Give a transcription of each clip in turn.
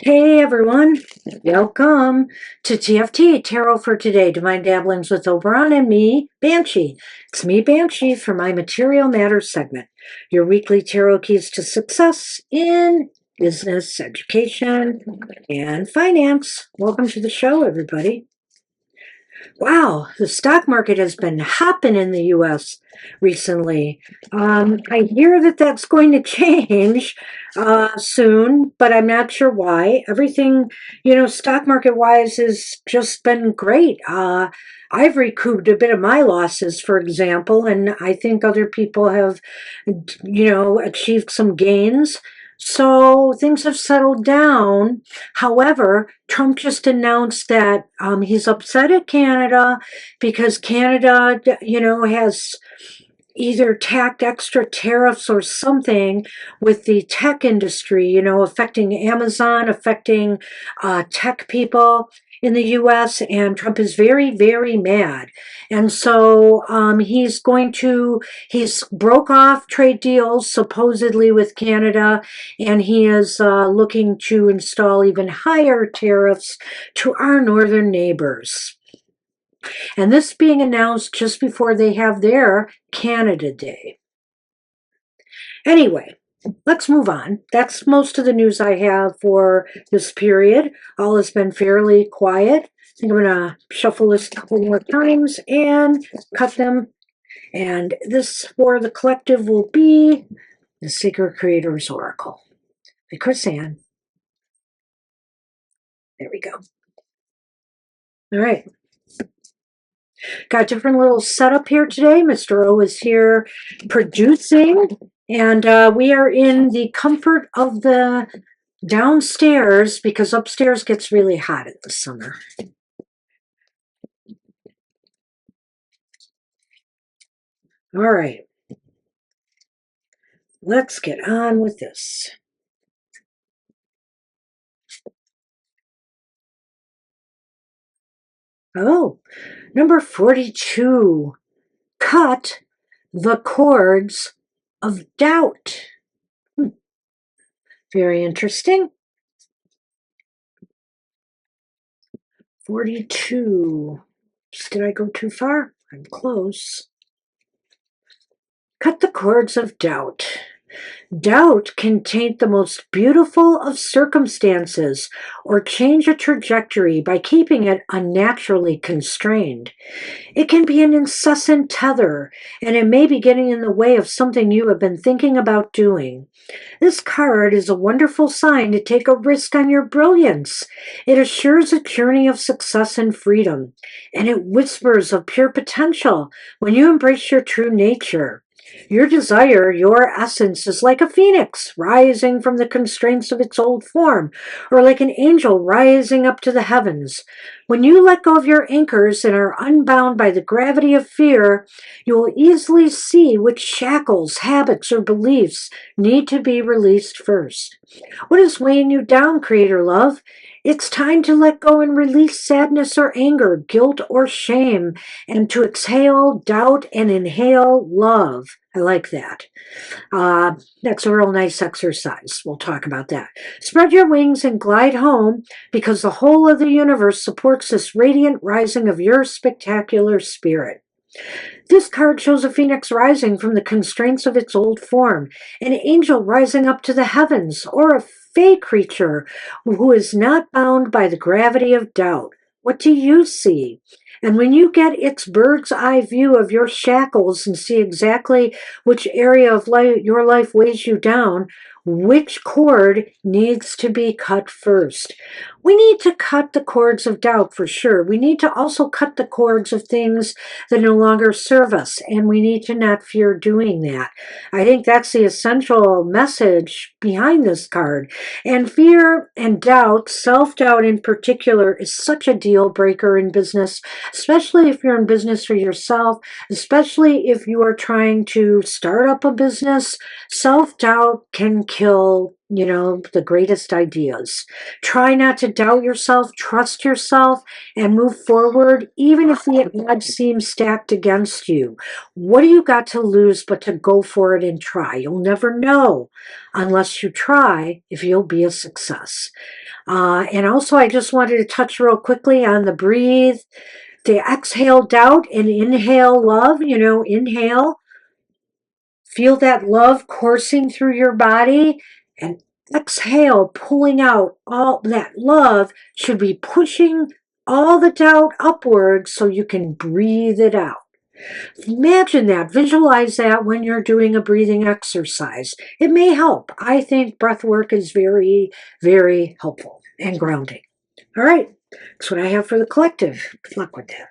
Hey everyone, welcome to TFT, Tarot for Today, Divine Dabblings with Oberon and me, Banshee. It's me, Banshee, for my Material Matters segment, your weekly tarot keys to success in business, education, and finance. Welcome to the show, everybody. Wow, the stock market has been hopping in the U.S. recently. I hear that that's going to change soon, but I'm not sure why. Everything, stock market wise has just been great. I've recouped a bit of my losses, for example, and I think other people have, achieved some gains. So things have settled down. However, Trump just announced that he's upset at Canada because Canada, has either tacked extra tariffs or something with the tech industry, affecting Amazon, affecting tech people in the U.S., and Trump is very, very mad. And so he's broke off trade deals supposedly with Canada, and he is looking to install even higher tariffs to our northern neighbors. And this being announced just before they have their Canada Day. Anyway, let's move on. That's most of the news I have for this period. All has been fairly quiet. I think I'm going to shuffle this a couple more times and cut them. And this for the collective will be the Secret Creator's Oracle by Chris Ann. There we go. All right. Got a different little setup here today. Mr. O is here producing, and we are in the comfort of the downstairs because upstairs gets really hot in the summer. All right. Let's get on with this. Oh, number 42. Cut the cords of doubt. Very interesting. 42. Did I go too far? I'm close. Cut the cords of doubt. Doubt can taint the most beautiful of circumstances or change a trajectory by keeping it unnaturally constrained. It can be an incessant tether, and it may be getting in the way of something you have been thinking about doing. This card is a wonderful sign to take a risk on your brilliance. It assures a journey of success and freedom, and it whispers of pure potential when you embrace your true nature. Your desire, your essence, is like a phoenix rising from the constraints of its old form, or like an angel rising up to the heavens. When you let go of your anchors and are unbound by the gravity of fear, you will easily see which shackles, habits, or beliefs need to be released first. What is weighing you down, Creator Love? It's time to let go and release sadness or anger, guilt or shame, and to exhale doubt and inhale love. I like that. That's a real nice exercise. We'll talk about that. Spread your wings and glide home because the whole of the universe supports this radiant rising of your spectacular spirit. This card shows a phoenix rising from the constraints of its old form, an angel rising up to the heavens, or a fey creature who is not bound by the gravity of doubt. What do you see? And when you get its bird's eye view of your shackles and see exactly which area of your life weighs you down, which cord needs to be cut first. We need to cut the cords of doubt for sure. We need to also cut the cords of things that no longer serve us, and we need to not fear doing that. I think that's the essential message behind this card. And fear and doubt, self-doubt in particular, is such a deal breaker in business, especially if you're in business for yourself, especially if you are trying to start up a business. Self-doubt can kill, the greatest ideas. Try not to doubt yourself, trust yourself, and move forward, even if the odds seem stacked against you. What do you got to lose but to go for it and try? You'll never know unless you try if you'll be a success. And also, I just wanted to touch real quickly on the breathe, the exhale doubt and inhale love. Inhale, feel that love coursing through your body, and exhale, pulling out all that love should be pushing all the doubt upwards so you can breathe it out. Imagine that, visualize that when you're doing a breathing exercise. It may help. I think breath work is very, very helpful and grounding. All right, that's what I have for the collective. Good luck with that.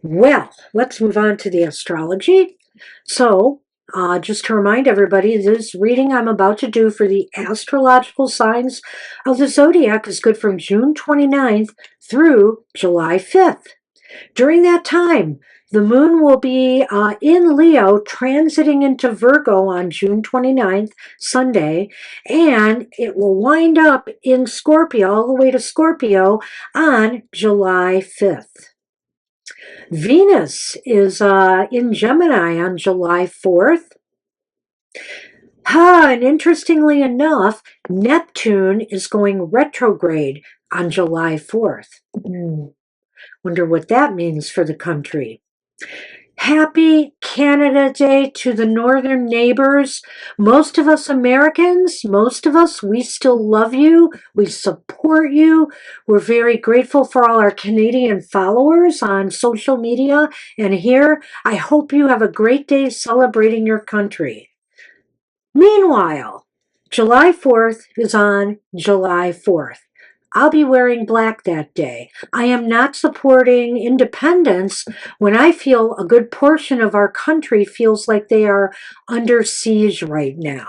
Well, let's move on to the astrology. So, just to remind everybody, this reading I'm about to do for the astrological signs of the zodiac is good from June 29th through July 5th. During that time, the moon will be in Leo, transiting into Virgo on June 29th, Sunday, and it will wind up in Scorpio, all the way to Scorpio, on July 5th. Venus is in Gemini on July 4th. And interestingly enough, Neptune is going retrograde on July 4th. Wonder what that means for the country. Happy Canada Day to the northern neighbors. Most of us Americans, we still love you. We support you. We're very grateful for all our Canadian followers on social media and here. I hope you have a great day celebrating your country. Meanwhile, July 4th is on July 4th. I'll be wearing black that day. I am not supporting independence when I feel a good portion of our country feels like they are under siege right now.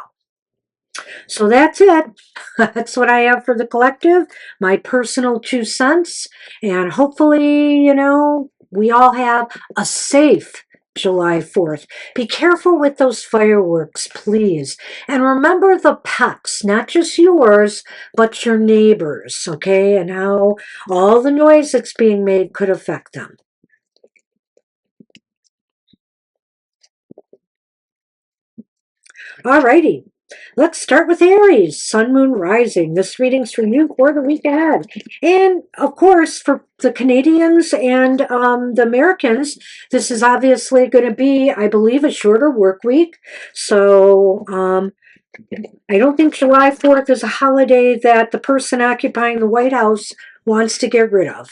So that's it. That's what I have for the collective, my personal 2 cents. And hopefully, we all have a safe July 4th. Be careful with those fireworks, please. And remember the pets, not just yours, but your neighbors, okay? And how all the noise that's being made could affect them. Alrighty. Let's start with Aries, Sun, Moon, Rising. This reading's for you for the week ahead. And, of course, for the Canadians and the Americans, this is obviously going to be, I believe, a shorter work week. So I don't think July 4th is a holiday that the person occupying the White House wants to get rid of.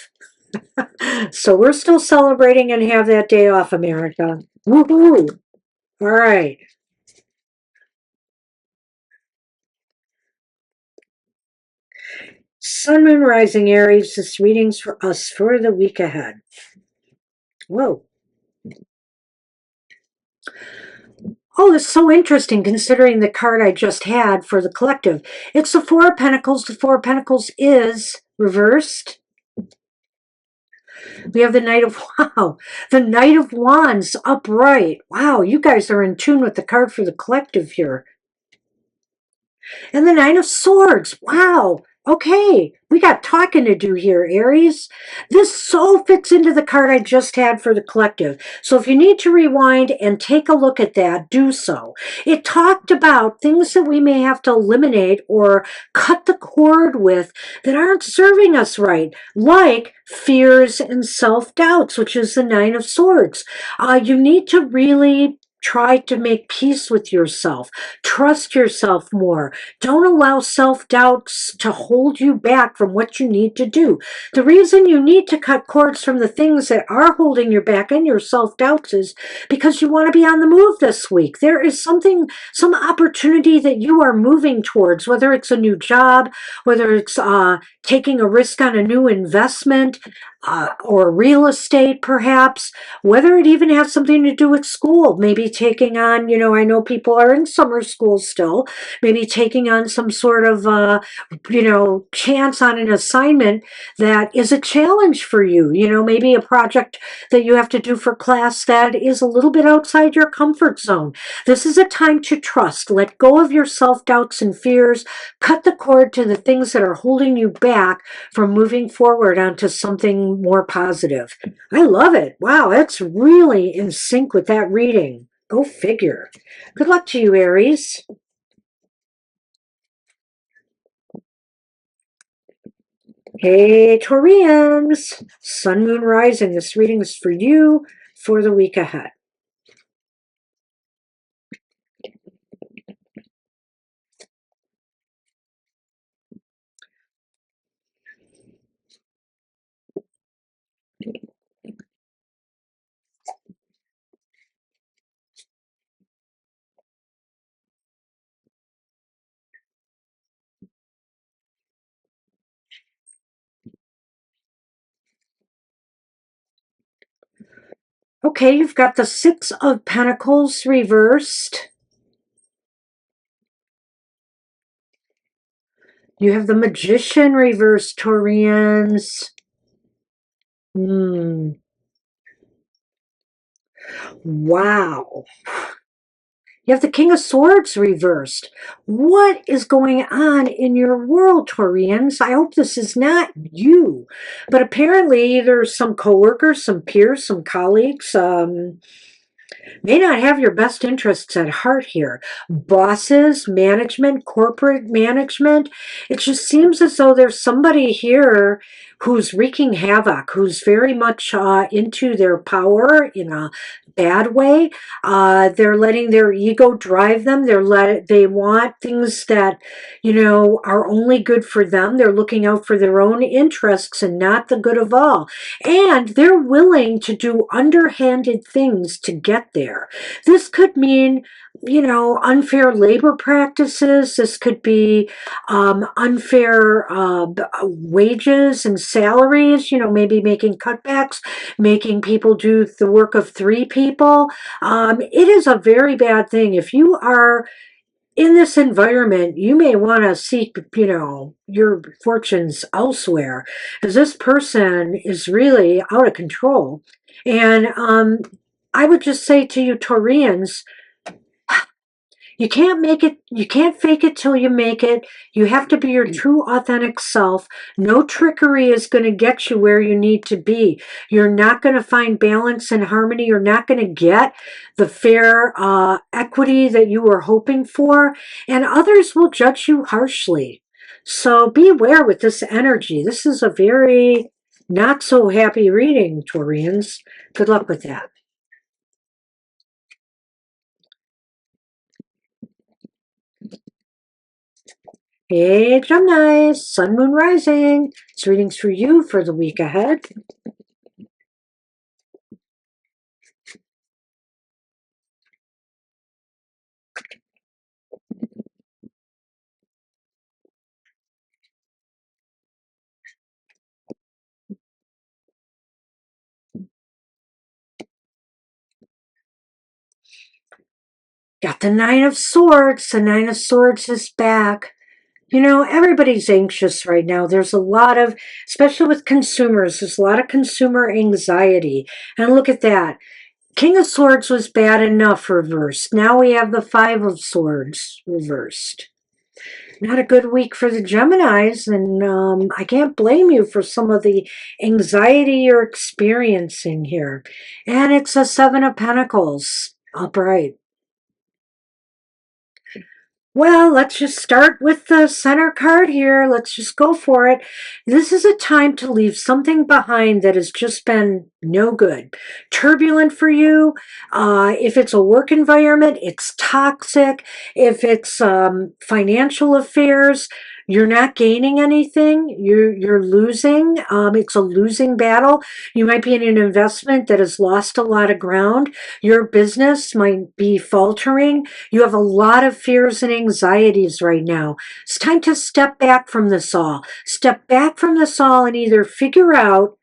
So we're still celebrating and have that day off, America. Woohoo! All right. Sun, Moon, Rising, Aries. This reading's for us for the week ahead. Whoa. Oh, it's so interesting considering the card I just had for the collective. It's the Four of Pentacles. The Four of Pentacles is reversed. We have the Knight of, the Knight of Wands upright. Wow, you guys are in tune with the card for the collective here. And the Nine of Swords. Wow. Okay, we got talking to do here, Aries. This so fits into the card I just had for the collective. So if you need to rewind and take a look at that, do so. It talked about things that we may have to eliminate or cut the cord with that aren't serving us right, like fears and self-doubts, which is the Nine of Swords. You need to really Try to make peace with yourself. Trust yourself more. Don't allow self-doubts to hold you back from what you need to do. The reason you need to cut cords from the things that are holding you back and your self-doubts is because you want to be on the move this week. There is something, some opportunity that you are moving towards, whether it's a new job, whether it's taking a risk on a new investment, or real estate perhaps, whether it even has something to do with school, maybe taking on, I know people are in summer school still, maybe taking on some sort of, chance on an assignment that is a challenge for you, maybe a project that you have to do for class that is a little bit outside your comfort zone. This is a time to trust. Let go of your self-doubts and fears. Cut the cord to the things that are holding you back from moving forward onto something more positive. I love it. Wow, that's really in sync with that reading. Go figure. Good luck to you, Aries. Hey, Taurians. Sun, Moon, Rising. This reading is for you for the week ahead. Okay, you've got the Six of Pentacles reversed. You have the Magician reversed, Taurians. Wow. You have the King of Swords reversed. What is going on in your world, Taurians? I hope this is not you. But apparently there's some coworkers, some peers, some colleagues, may not have your best interests at heart here. Bosses, management, corporate management. It just seems as though there's somebody here who's wreaking havoc, who's very much into their power in a bad way. They're letting their ego drive them. They want things that, are only good for them. They're looking out for their own interests and not the good of all. And they're willing to do underhanded things to get there. This could mean, unfair labor practices. This could be unfair wages and salaries, maybe making cutbacks, making people do the work of three people. It is a very bad thing. If you are in this environment, you may want to seek, your fortunes elsewhere, because this person is really out of control. And I would just say to you, Taurians, you can't make it, you can't fake it till you make it. You have to be your true authentic self. No trickery is going to get you where you need to be. You're not going to find balance and harmony. You're not going to get the fair equity that you were hoping for, and others will judge you harshly. So beware with this energy. This is a very not so happy reading, Taurians. Good luck with that. Hey, Gemini, Sun, Moon, Rising. This reading's for you for the week ahead. Got the Nine of Swords. The Nine of Swords is back. Everybody's anxious right now. There's a lot of, especially with consumers, there's a lot of consumer anxiety. And look at that. King of Swords was bad enough reversed. Now we have the Five of Swords reversed. Not a good week for the Geminis, and I can't blame you for some of the anxiety you're experiencing here. And it's a Seven of Pentacles upright. Well, let's just start with the center card here. Let's just go for it. This is a time to leave something behind that has just been no good. Turbulent for you. If it's a work environment, it's toxic. If it's financial affairs, you're not gaining anything. You're losing. It's a losing battle. You might be in an investment that has lost a lot of ground. Your business might be faltering. You have a lot of fears and anxieties right now. It's time to step back from this all. Step back from this all and either figure out,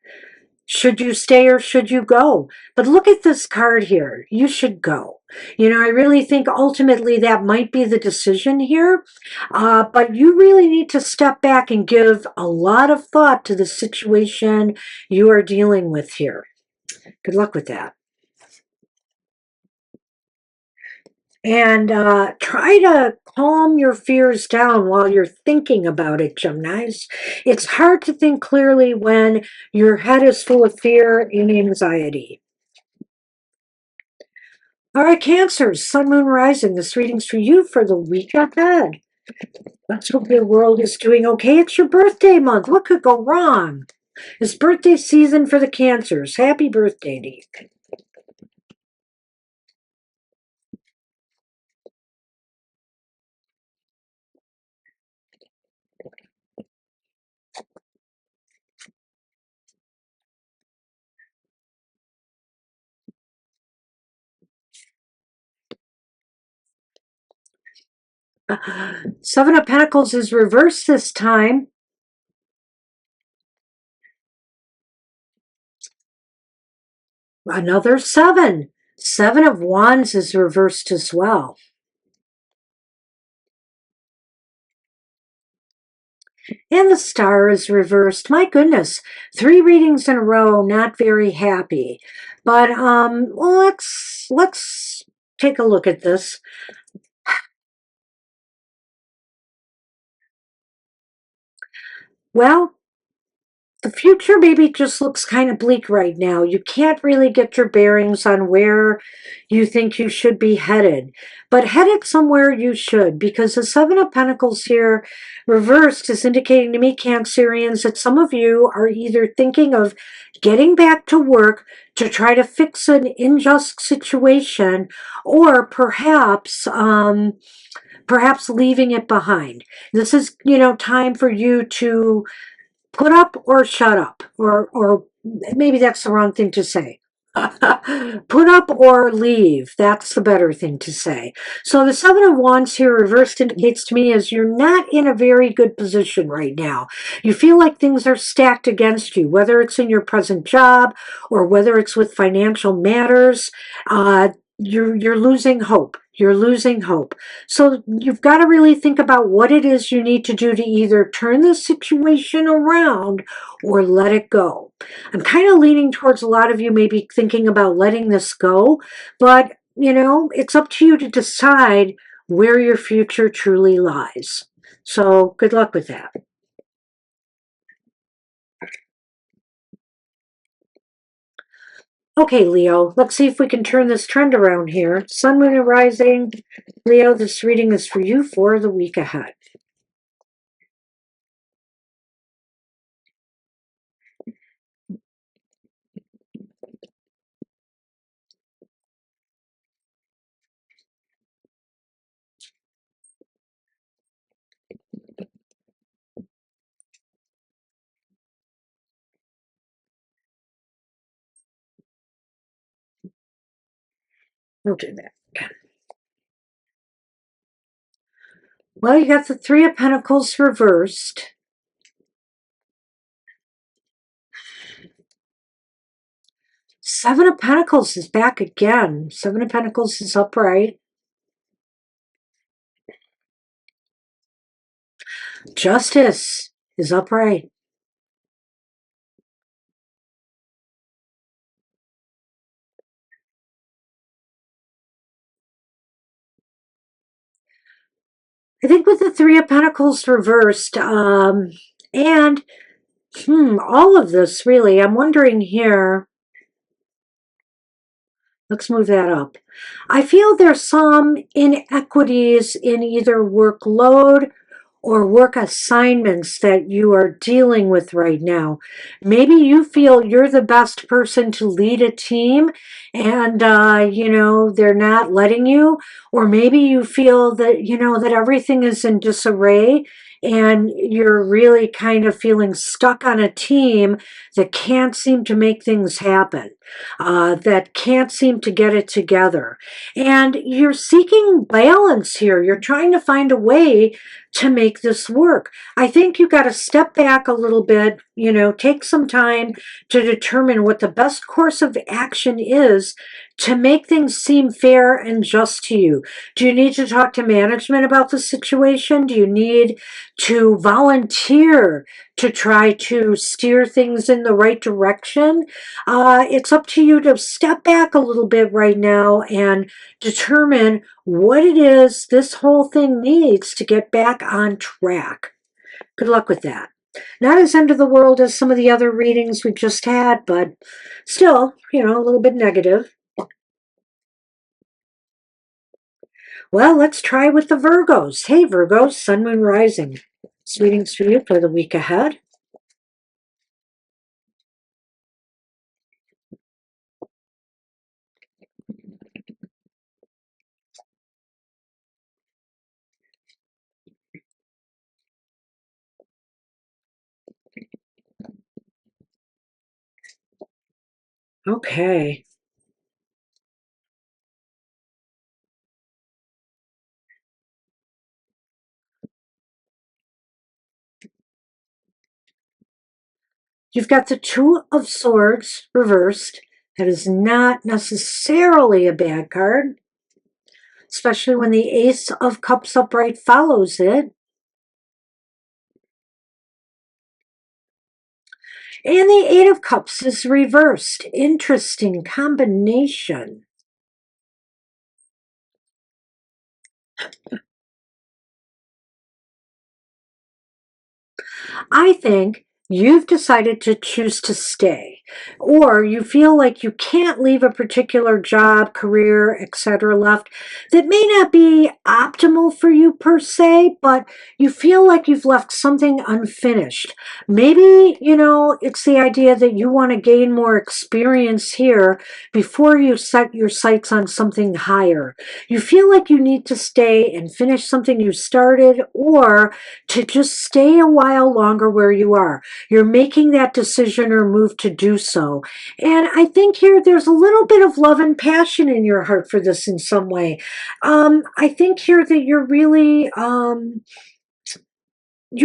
should you stay or should you go? But look at this card here. You should go. You know, I really think ultimately that might be the decision here. But you really need to step back and give a lot of thought to the situation you are dealing with here. Good luck with that. And try to calm your fears down while you're thinking about it, Geminis. It's hard to think clearly when your head is full of fear and anxiety. All right, Cancers, Sun, Moon, Rising. This reading's for you for the week ahead. Let's hope your world is doing okay. It's your birthday month. What could go wrong? It's birthday season for the Cancers. Happy birthday to you. Seven of Pentacles is reversed this time. Another seven. Seven of Wands is reversed as well. And the Star is reversed. My goodness, 3 readings in a row, not very happy. But well, let's take a look at this. Well, the future maybe just looks kind of bleak right now. You can't really get your bearings on where you think you should be headed, but headed somewhere you should, because the Seven of Pentacles here reversed is indicating to me, Cancerians, that some of you are either thinking of getting back to work to try to fix an unjust situation, or perhaps leaving it behind. This is, time for you to put up or shut up, or maybe that's the wrong thing to say. Put up or leave. That's the better thing to say. So the Seven of Wands here reversed indicates to me as you're not in a very good position right now. You feel like things are stacked against you, whether it's in your present job or whether it's with financial matters. You're losing hope. You're losing hope. So you've got to really think about what it is you need to do to either turn the situation around or let it go. I'm kind of leaning towards a lot of you maybe thinking about letting this go, but it's up to you to decide where your future truly lies. So good luck with that. Okay, Leo, let's see if we can turn this trend around here. Sun, Moon, and Rising. Leo, this reading is for you for the week ahead. We'll do that. Well, you got the Three of Pentacles reversed. Seven of Pentacles is back again. Seven of Pentacles is upright. Justice is upright. I think with the Three of Pentacles reversed, and all of this really, I'm wondering here, Let's move that up. I feel there's some inequities in either workload or work assignments that you are dealing with right now. Maybe you feel you're the best person to lead a team and, they're not letting you. Or maybe you feel that, that everything is in disarray and you're really kind of feeling stuck on a team that can't seem to make things happen, that can't seem to get it together. And you're seeking balance here. You're trying to find a way to make this work. I think you got to step back a little bit, take some time to determine what the best course of action is to make things seem fair and just to you. Do you need to talk to management about the situation? Do you need to volunteer to try to steer things in the right direction? It's up to you to step back a little bit right now and determine what it is this whole thing needs to get back on track. Good luck with that. Not as end of the world as some of the other readings we just had, but still, a little bit negative. Well, let's try with the Virgos. Hey, Virgos, Sun, Moon, Rising. Readings for you for the week ahead. Okay. You've got the Two of Swords reversed. That is not necessarily a bad card, especially when the Ace of Cups upright follows it. And the Eight of Cups is reversed. Interesting combination. I think you've decided to choose to stay, or you feel like you can't leave a particular job, career, etc. left that may not be optimal for you per se, but you feel like you've left something unfinished. Maybe, it's the idea that you want to gain more experience here before you set your sights on something higher. You feel like you need to stay and finish something you started, or to just stay a while longer where you are. You're making that decision or move to do so. And I think here there's a little bit of love and passion in your heart for this in some way. I think here that you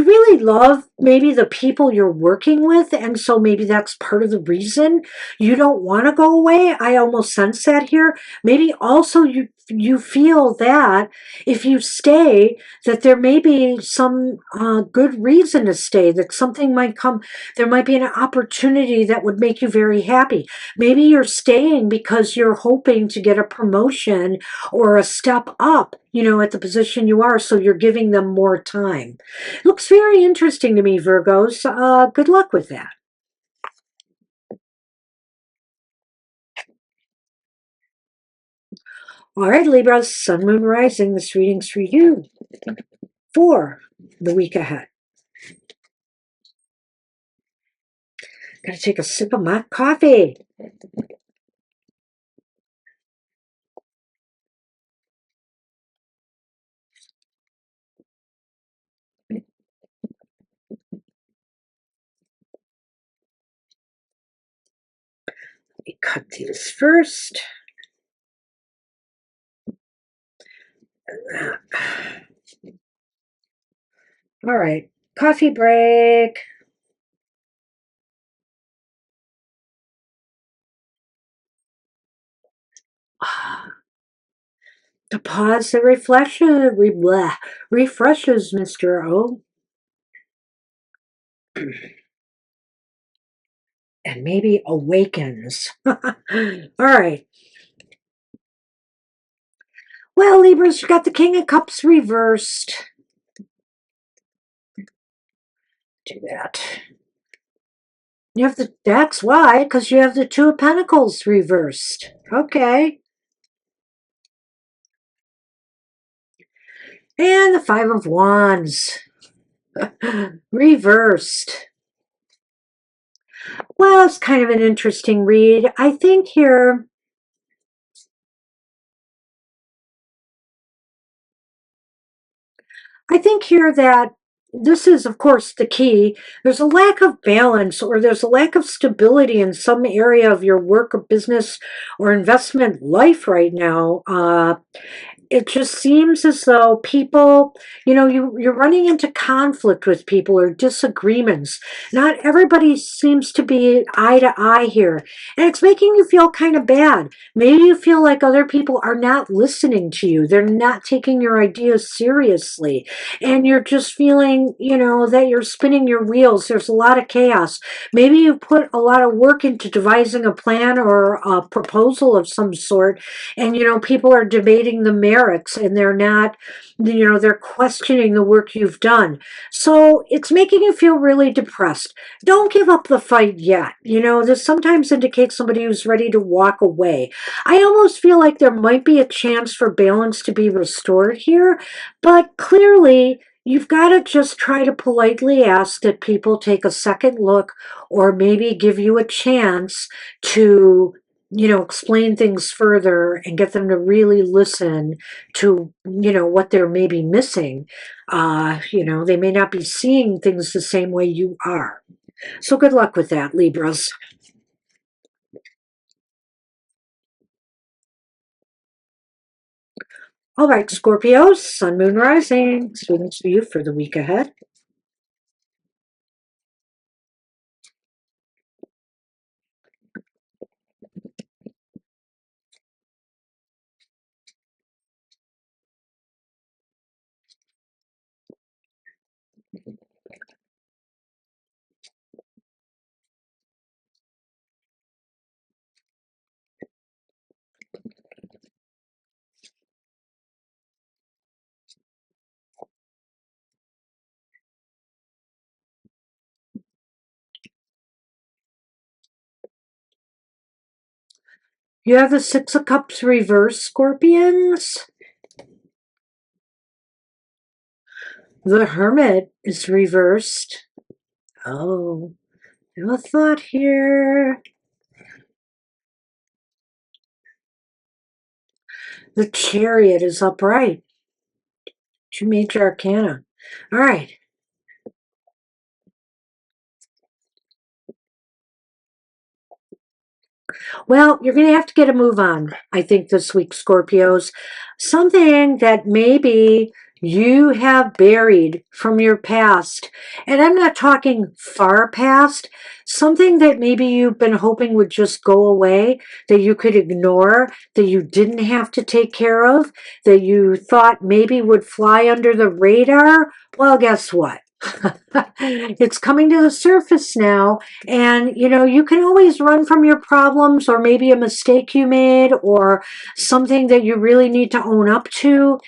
really love maybe the people you're working with, and so maybe that's part of the reason you don't want to go away. I almost sense that here. Maybe also you feel that if you stay, that there may be some good reason to stay, that something might come, there might be an opportunity that would make you very happy. Maybe you're staying because you're hoping to get a promotion or a step up, at the position you are, so you're giving them more time. Looks very interesting to me, Virgos. Good luck with that. All right, Libras, Sun, Moon, Rising. This reading's for you for the week ahead. Gotta take a sip of my coffee. Let me cut these first. All right, coffee break. The pause that refreshes, Mr. O. And maybe awakens. All right. Well, Libras, you got the King of Cups reversed. Do that. That's why, because you have the Two of Pentacles reversed. Okay. And the Five of Wands reversed. Well, it's kind of an interesting read. I think here that this is, of course, the key. There's a lack of balance, or there's a lack of stability in some area of your work or business or investment life right now. It just seems as though people, you're running into conflict with people or disagreements. Not everybody seems to be eye to eye here. And it's making you feel kind of bad. Maybe you feel like other people are not listening to you. They're not taking your ideas seriously. And you're just feeling, that you're spinning your wheels. There's a lot of chaos. Maybe you put a lot of work into devising a plan or a proposal of some sort, and people are debating the merits, and they're not, they're questioning the work you've done. So it's making you feel really depressed. Don't give up the fight yet. This sometimes indicates somebody who's ready to walk away. I almost feel like there might be a chance for balance to be restored here, but clearly you've got to just try to politely ask that people take a second look, or maybe give you a chance to explain things further and get them to really listen to, what they're maybe missing. They may not be seeing things the same way you are. So good luck with that, Libras. All right, Scorpios, Sun, Moon, Rising. Students for you for the week ahead. You have the Six of Cups reverse, Scorpions. The Hermit is reversed. Oh, I have a thought here. The Chariot is upright. Two major arcana. All right. Well, you're going to have to get a move on, I think, this week, Scorpios. Something that maybe you have buried from your past. And I'm not talking far past. Something that maybe you've been hoping would just go away, that you could ignore, that you didn't have to take care of, that you thought maybe would fly under the radar. Well, guess what? It's coming to the surface now. And, you can always run from your problems, or maybe a mistake you made, or something that you really need to own up to.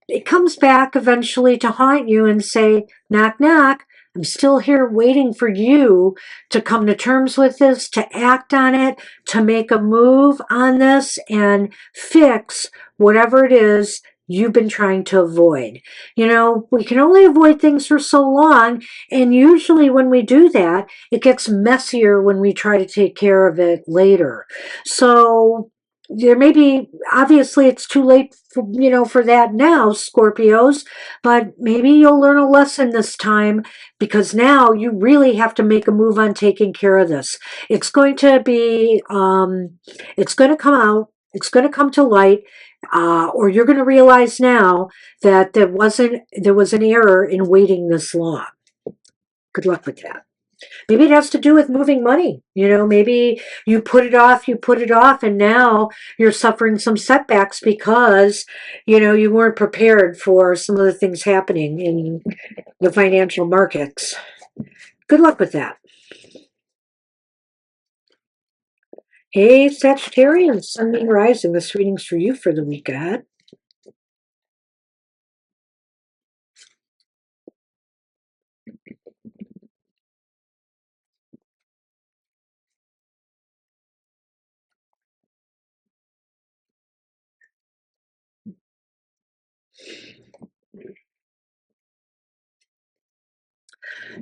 It comes back eventually to haunt you and say, knock, knock. I'm still here waiting for you to come to terms with this, to act on it, to make a move on this and fix whatever it is you've been trying to avoid. We can only avoid things for so long, and usually when we do that, it gets messier when we try to take care of it later. So there may be, obviously it's too late for that now, Scorpios, but maybe you'll learn a lesson this time, because now you really have to make a move on taking care of this. It's going to be, it's going to come out, it's going to come to light, or you're going to realize now that there was an error in waiting this long. Good luck with that. Maybe it has to do with moving money. Maybe you put it off, and now you're suffering some setbacks because, you weren't prepared for some of the things happening in the financial markets. Good luck with that. Hey, Sagittarius, Sun, Moon, Rising. This reading's for you for the week ahead.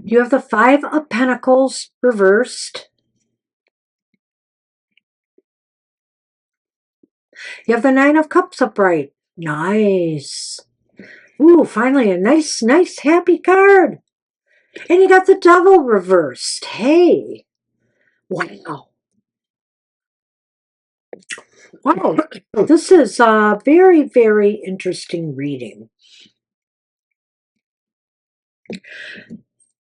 You have the Five of Pentacles reversed. You have the Nine of Cups upright. Nice. Ooh, finally a nice, happy card. And you got the Devil reversed. Hey. Wow. Wow. This is a very, very interesting reading.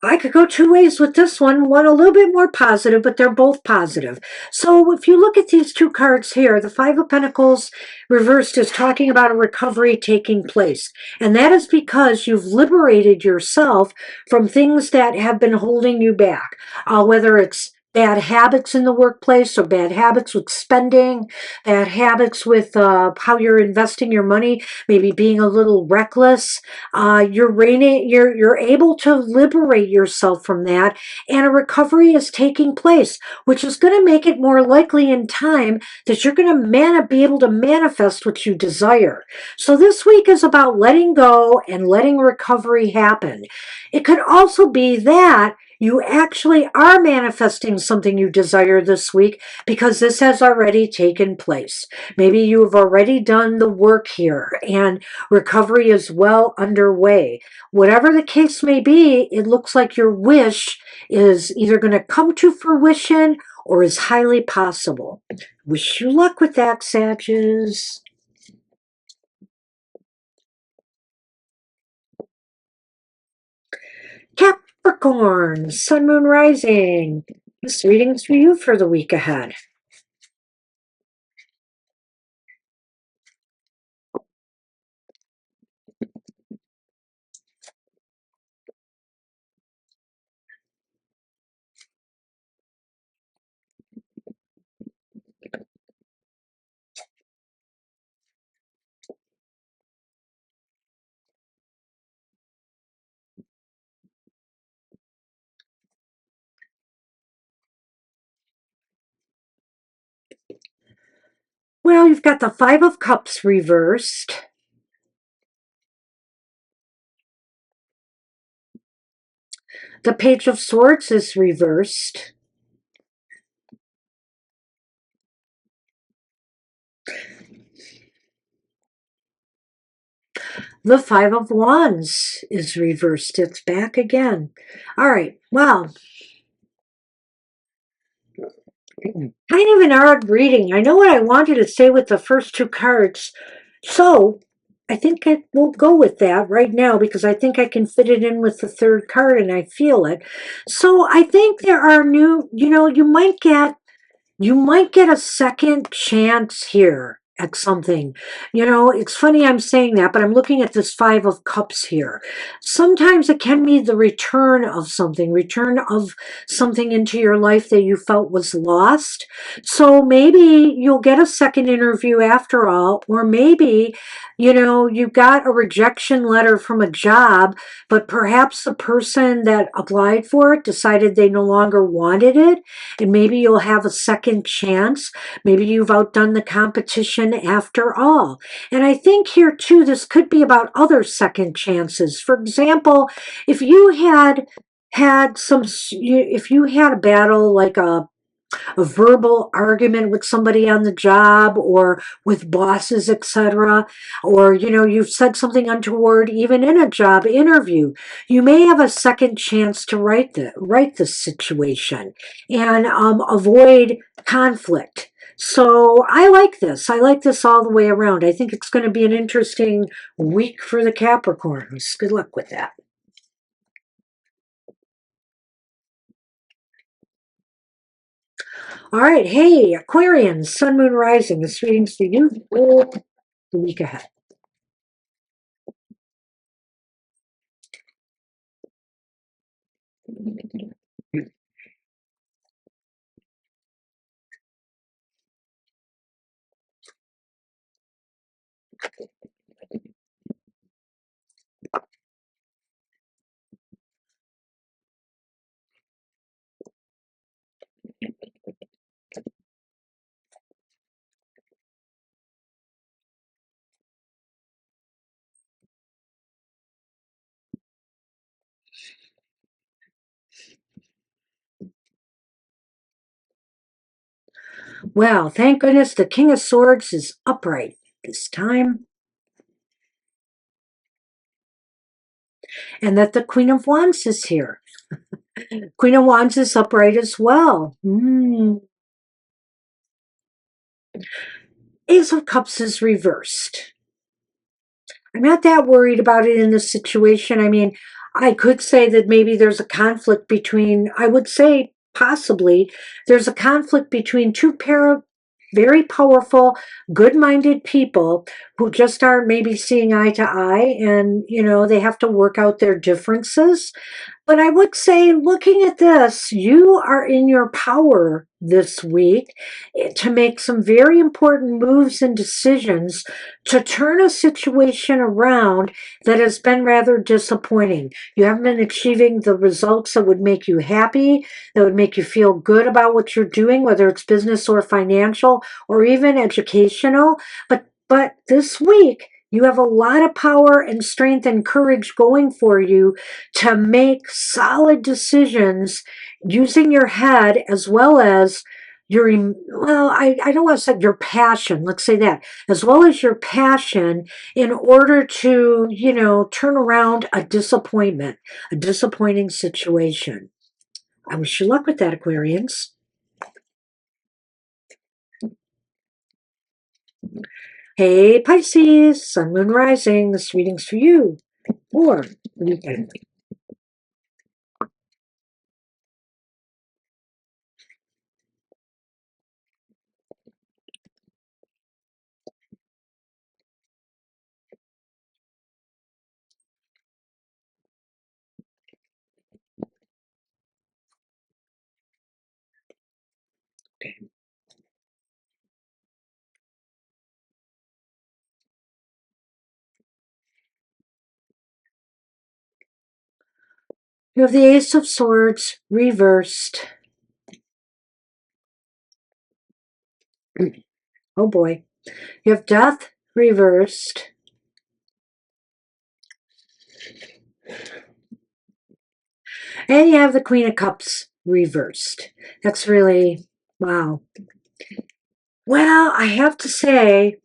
I could go two ways with this one a little bit more positive, but they're both positive. So if you look at these two cards here, the Five of Pentacles reversed is talking about a recovery taking place. And that is because you've liberated yourself from things that have been holding you back, whether it's bad habits in the workplace or bad habits with spending, bad habits with how you're investing your money, maybe being a little reckless. You're able to liberate yourself from that, and a recovery is taking place, which is going to make it more likely in time that you're going to be able to manifest what you desire. So this week is about letting go and letting recovery happen. It could also be that you actually are manifesting something you desire this week because this has already taken place. Maybe you've already done the work here and recovery is well underway. Whatever the case may be, it looks like your wish is either going to come to fruition or is highly possible. Wish you luck with that, Sages. Capricorn, Sun, Moon, Rising. This reading's for you for the week ahead. Well, you've got the Five of Cups reversed. The Page of Swords is reversed. The Five of Wands is reversed. It's back again. All right. Well, kind of an odd reading. I know what I wanted to say with the first two cards. So I think I will go with that right now because I think I can fit it in with the third card and I feel it. So I think there are new, you might get a second chance here at something. It's funny I'm saying that, but I'm looking at this Five of Cups here. Sometimes it can be the return of something into your life that you felt was lost. So maybe you'll get a second interview after all, or maybe, you got a rejection letter from a job, but perhaps the person that applied for it decided they no longer wanted it, and maybe you'll have a second chance. Maybe you've outdone the competition after all. And I think here too, this could be about other second chances. For example, if you if you had a battle like a verbal argument with somebody on the job or with bosses, etc., or you've said something untoward even in a job interview, you may have a second chance to right this situation and avoid conflict. So I like this. I like this all the way around. I think it's going to be an interesting week for the Capricorns. Good luck with that. All right. Hey, Aquarians, Sun, Moon, Rising. This reading's for you for the week ahead. Well, thank goodness the King of Swords is upright this time. And that the Queen of Wands is here. Queen of Wands is upright as well. Ace of Cups is reversed. I'm not that worried about it in this situation. I mean, I could say that maybe there's a conflict between, I would say possibly, there's a conflict between two pair of very powerful, good-minded people who just aren't maybe seeing eye to eye, and, you know, they have to work out their differences. But I would say, looking at this, you are in your power this week to make some very important moves and decisions to turn a situation around that has been rather disappointing. You haven't been achieving the results that would make you happy, that would make you feel good about what you're doing, whether it's business or financial or even educational. But this week, you have a lot of power and strength and courage going for you to make solid decisions using your head as well as your, well, I don't want to say your passion, let's say that, as well as your passion in order to, you know, turn around a disappointment, a disappointing situation. I wish you luck with that, Aquarians. Hey, Pisces, Sun, Moon, Rising, this reading's for you. Or, weekend. Okay. You have the Ace of Swords reversed. Oh boy. You have Death reversed. And you have the Queen of Cups reversed. That's really, wow. Well, I have to say,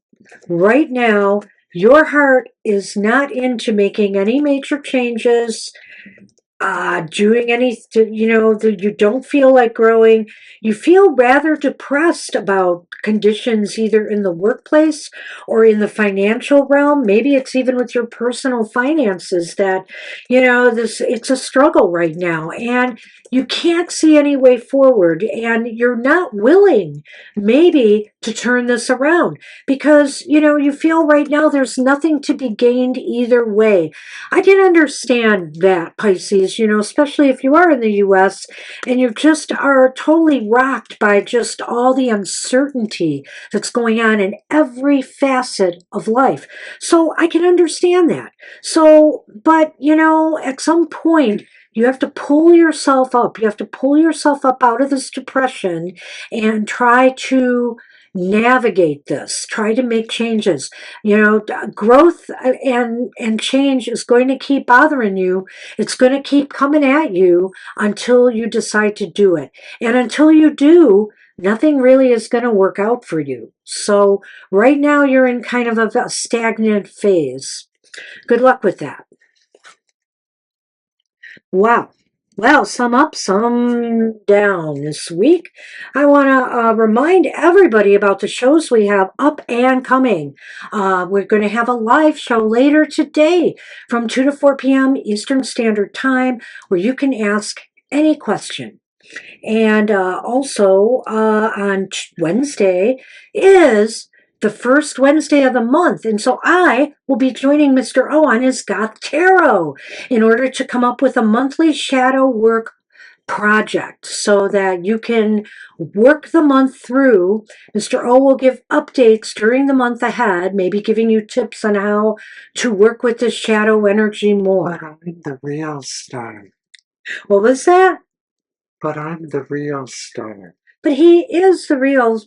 right now, your heart is not into making any major changes, doing any, you know, you don't feel like growing. You feel rather depressed about conditions either in the workplace or in the financial realm. Maybe it's even with your personal finances that, you know, it's a struggle right now and you can't see any way forward and you're not willing maybe to turn this around because, you know, you feel right now there's nothing to be gained either way. I can understand that, Pisces, you know, especially if you are in the US and you just are totally rocked by just all the uncertainty that's going on in every facet of life. So I can understand that. So, but, you know, at some point, you have to pull yourself up. You have to pull yourself up out of this depression and try to navigate this, try to make changes. You know, growth and change is going to keep bothering you. It's going to keep coming at you until you decide to do it. And until you do, nothing really is going to work out for you. So right now you're in kind of a stagnant phase. Good luck with that. Wow. Well, some up, some down this week. I want to remind everybody about the shows we have up and coming. We're going to have a live show later today from 2 to 4 p.m. Eastern Standard Time where you can ask any question. And also on Wednesday is the first Wednesday of the month. And so I will be joining Mr. O on his Goth Tarot in order to come up with a monthly shadow work project so that you can work the month through. Mr. O will give updates during the month ahead, maybe giving you tips on how to work with the shadow energy more. But I'm the real star. What was that? But I'm the real star. But he is the real.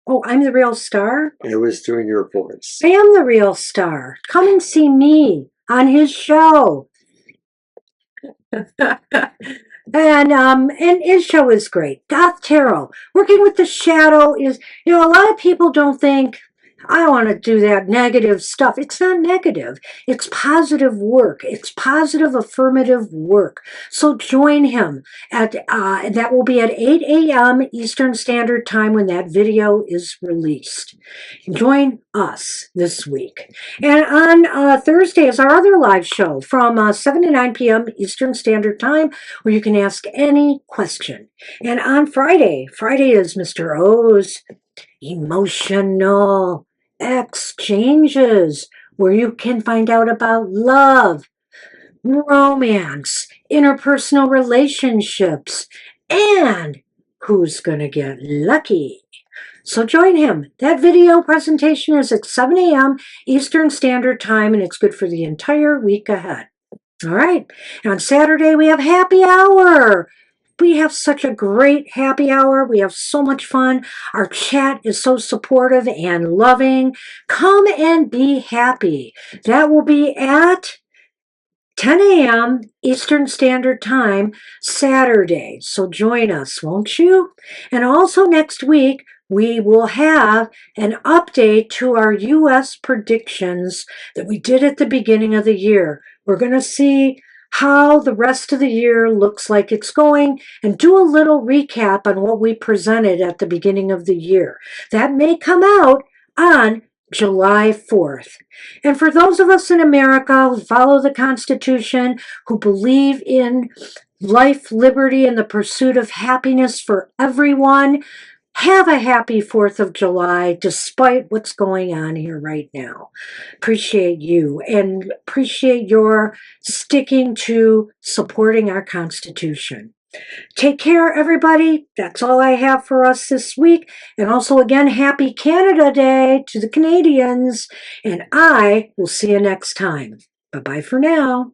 Oh, I'm the real star? I was doing your voice. I am the real star. Come and see me on his show. And his show is great. Goth Tarot. Working with the shadow is, a lot of people don't think, I don't want to do that negative stuff. It's not negative. It's positive work. It's positive affirmative work. So join him that will be at 8 a.m. Eastern Standard Time when that video is released. Join us this week. And on Thursday is our other live show from 7 to 9 p.m. Eastern Standard Time, where you can ask any question. And on Friday is Mr. O's Emotional Exchanges, where you can find out about love, romance, interpersonal relationships, and who's going to get lucky. So join him. That video presentation is at 7 a.m. Eastern Standard Time, and it's good for the entire week ahead. All right. And on Saturday, we have happy hour. We have such a great happy hour. We have so much fun. Our chat is so supportive and loving. Come and be happy. That will be at 10 a.m. Eastern Standard Time, Saturday. So join us, won't you? And also next week, we will have an update to our U.S. predictions that we did at the beginning of the year. We're going to see how the rest of the year looks like it's going and do a little recap on what we presented at the beginning of the year. That may come out on July 4th. And for those of us in America who follow the Constitution, who believe in life, liberty, and the pursuit of happiness for everyone, have a happy 4th of July despite what's going on here right now. Appreciate you and appreciate your sticking to supporting our Constitution. Take care, everybody. That's all I have for us this week. And also, again, happy Canada Day to the Canadians. And I will see you next time. Bye-bye for now.